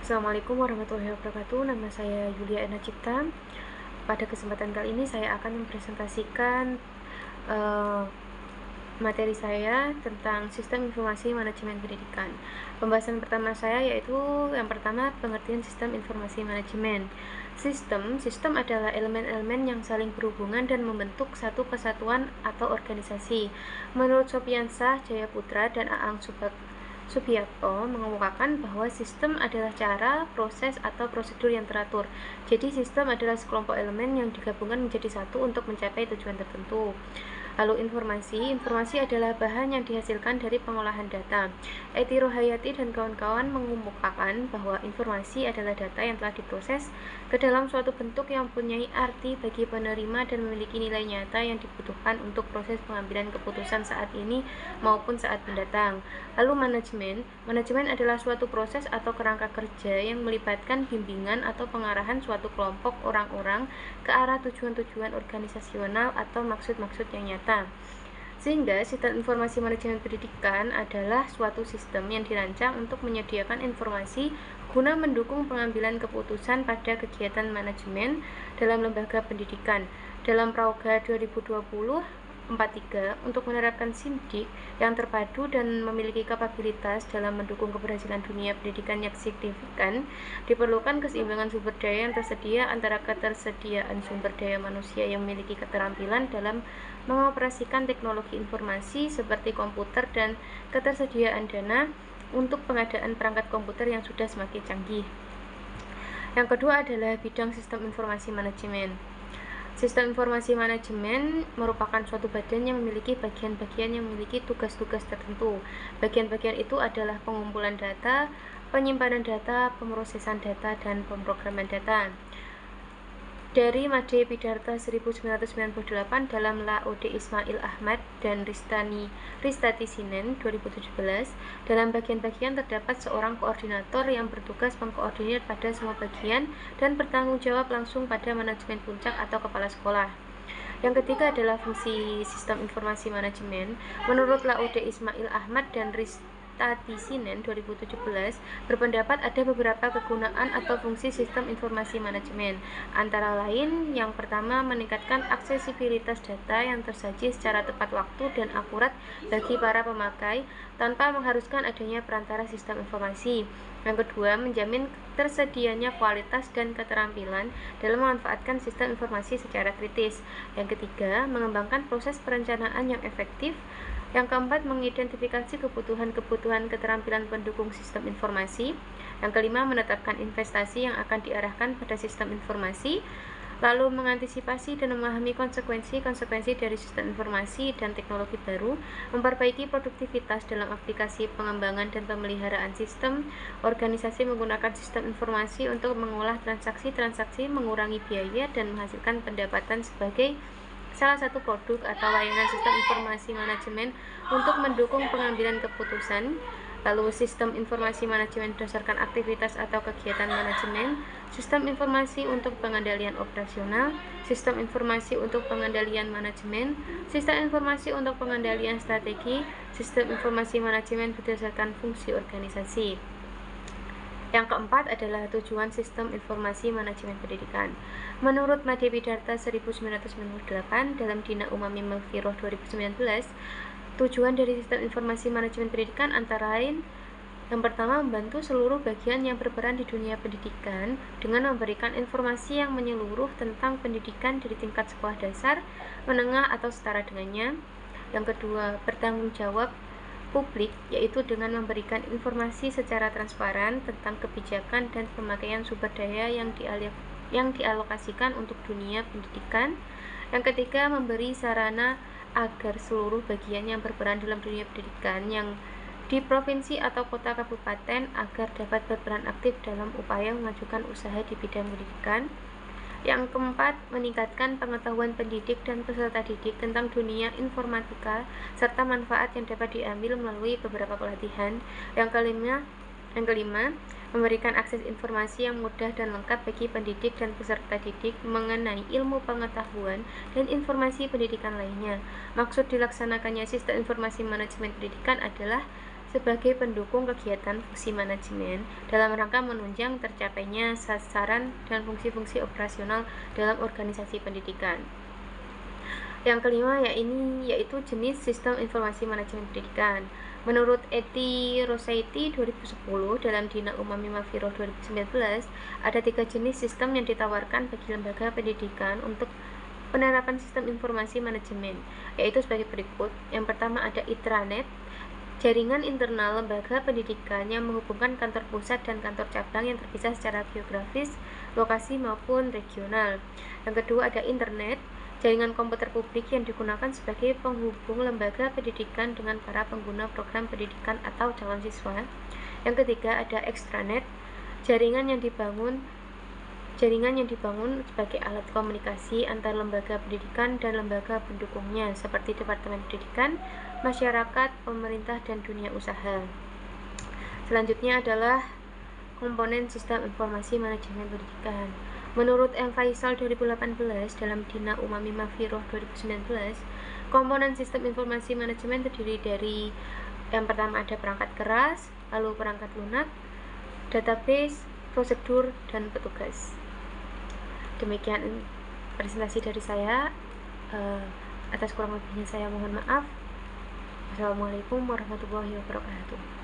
Assalamualaikum warahmatullahi wabarakatuh. Nama saya Yulia Ena Cipta. Pada kesempatan kali ini saya akan mempresentasikan materi saya tentang sistem informasi manajemen pendidikan. Pembahasan pertama saya yaitu yang pertama pengertian sistem informasi manajemen. Sistem adalah elemen-elemen yang saling berhubungan dan membentuk satu kesatuan atau organisasi. Menurut Sopiansah Jayaputra dan Aang Subiakto mengemukakan bahwa sistem adalah cara, proses, atau prosedur yang teratur. Jadi sistem adalah sekelompok elemen yang digabungkan menjadi satu untuk mencapai tujuan tertentu. Lalu informasi adalah bahan yang dihasilkan dari pengolahan data. Eti Rohayati dan kawan-kawan mengemukakan bahwa informasi adalah data yang telah diproses ke dalam suatu bentuk yang mempunyai arti bagi penerima dan memiliki nilai nyata yang dibutuhkan untuk proses pengambilan keputusan saat ini maupun saat mendatang. Lalu manajemen adalah suatu proses atau kerangka kerja yang melibatkan bimbingan atau pengarahan suatu kelompok orang-orang ke arah tujuan-tujuan organisasional atau maksud-maksud yang nyata. Sehingga sistem informasi manajemen pendidikan adalah suatu sistem yang dirancang untuk menyediakan informasi guna mendukung pengambilan keputusan pada kegiatan manajemen dalam lembaga pendidikan. Dalam Praoga 2020 43 untuk menerapkan SIMDIK yang terpadu dan memiliki kapabilitas dalam mendukung keberhasilan dunia pendidikan yang signifikan, diperlukan keseimbangan sumber daya yang tersedia antara ketersediaan sumber daya manusia yang memiliki keterampilan dalam mengoperasikan teknologi informasi seperti komputer dan ketersediaan dana untuk pengadaan perangkat komputer yang sudah semakin canggih. Yang kedua adalah bidang sistem informasi manajemen. Sistem informasi manajemen merupakan suatu badan yang memiliki bagian-bagian yang memiliki tugas-tugas tertentu. Bagian-bagian itu adalah pengumpulan data, penyimpanan data, pemrosesan data, dan pemrograman data. Dari Made Bidharta 1998 dalam Laode Ismail Ahmad dan Ristati Sinen 2017, dalam bagian-bagian terdapat seorang koordinator yang bertugas mengkoordinir pada semua bagian dan bertanggung jawab langsung pada manajemen puncak atau kepala sekolah. Yang ketiga adalah fungsi sistem informasi manajemen. Menurut Laode Ismail Ahmad dan Ristati Sinen 2017 berpendapat ada beberapa kegunaan atau fungsi sistem informasi manajemen. Antara lain, yang pertama meningkatkan aksesibilitas data yang tersaji secara tepat waktu dan akurat bagi para pemakai tanpa mengharuskan adanya perantara sistem informasi. Yang kedua, menjamin tersedianya kualitas dan keterampilan dalam memanfaatkan sistem informasi secara kritis. Yang ketiga, mengembangkan proses perencanaan yang efektif. Yang keempat, mengidentifikasi kebutuhan keterampilan pendukung sistem informasi. Yang kelima, menetapkan investasi yang akan diarahkan pada sistem informasi. Lalu mengantisipasi dan memahami konsekuensi dari sistem informasi dan teknologi baru, memperbaiki produktivitas dalam aplikasi pengembangan dan pemeliharaan sistem. Organisasi menggunakan sistem informasi untuk mengolah transaksi-transaksi, mengurangi biaya, dan menghasilkan pendapatan sebagai salah satu produk atau layanan sistem informasi manajemen untuk mendukung pengambilan keputusan. Lalu sistem informasi manajemen berdasarkan aktivitas atau kegiatan manajemen, sistem informasi untuk pengendalian operasional, sistem informasi untuk pengendalian manajemen, sistem informasi untuk pengendalian strategi, sistem informasi manajemen berdasarkan fungsi organisasi. Yang keempat adalah tujuan sistem informasi manajemen pendidikan. Menurut Made Bidharta 1998 dalam Dina Umami Maghfirah 2019, tujuan dari sistem informasi manajemen pendidikan antara lain yang pertama, membantu seluruh bagian yang berperan di dunia pendidikan dengan memberikan informasi yang menyeluruh tentang pendidikan dari tingkat sekolah dasar, menengah, atau setara dengannya. Yang kedua, bertanggung jawab publik, yaitu dengan memberikan informasi secara transparan tentang kebijakan dan pemakaian sumber daya yang dialokasikan untuk dunia pendidikan. Yang ketiga, memberi sarana agar seluruh bagian yang berperan dalam dunia pendidikan yang di provinsi atau kota kabupaten agar dapat berperan aktif dalam upaya memajukan usaha di bidang pendidikan. Yang keempat, meningkatkan pengetahuan pendidik dan peserta didik tentang dunia informatika serta manfaat yang dapat diambil melalui beberapa pelatihan. Yang kelima, memberikan akses informasi yang mudah dan lengkap bagi pendidik dan peserta didik mengenai ilmu pengetahuan dan informasi pendidikan lainnya. Maksud dilaksanakannya sistem informasi manajemen pendidikan adalah sebagai pendukung kegiatan fungsi manajemen dalam rangka menunjang tercapainya sasaran dan fungsi-fungsi operasional dalam organisasi pendidikan. Yang kelima yaitu jenis sistem informasi manajemen pendidikan. Menurut Eti Rosaiti 2010 dalam Dina Umami Mafiroh 2019, ada 3 jenis sistem yang ditawarkan bagi lembaga pendidikan untuk penerapan sistem informasi manajemen, yaitu sebagai berikut. Yang pertama ada intranet, jaringan internal lembaga pendidikan yang menghubungkan kantor pusat dan kantor cabang yang terpisah secara geografis, lokasi maupun regional. Yang kedua ada internet, jaringan komputer publik yang digunakan sebagai penghubung lembaga pendidikan dengan para pengguna program pendidikan atau calon siswa. Yang ketiga ada extranet, jaringan yang dibangun sebagai alat komunikasi antar lembaga pendidikan dan lembaga pendukungnya seperti Departemen Pendidikan, masyarakat, pemerintah, dan dunia usaha. Selanjutnya adalah komponen sistem informasi manajemen pendidikan. Menurut M. Faisal 2018 dalam Dina Umami Mafiroh 2019, komponen sistem informasi manajemen terdiri dari yang pertama ada perangkat keras, lalu perangkat lunak, database, prosedur, dan petugas. Demikian presentasi dari saya. Atas kurang lebihnya saya mohon maaf. Assalamualaikum warahmatullahi wabarakatuh.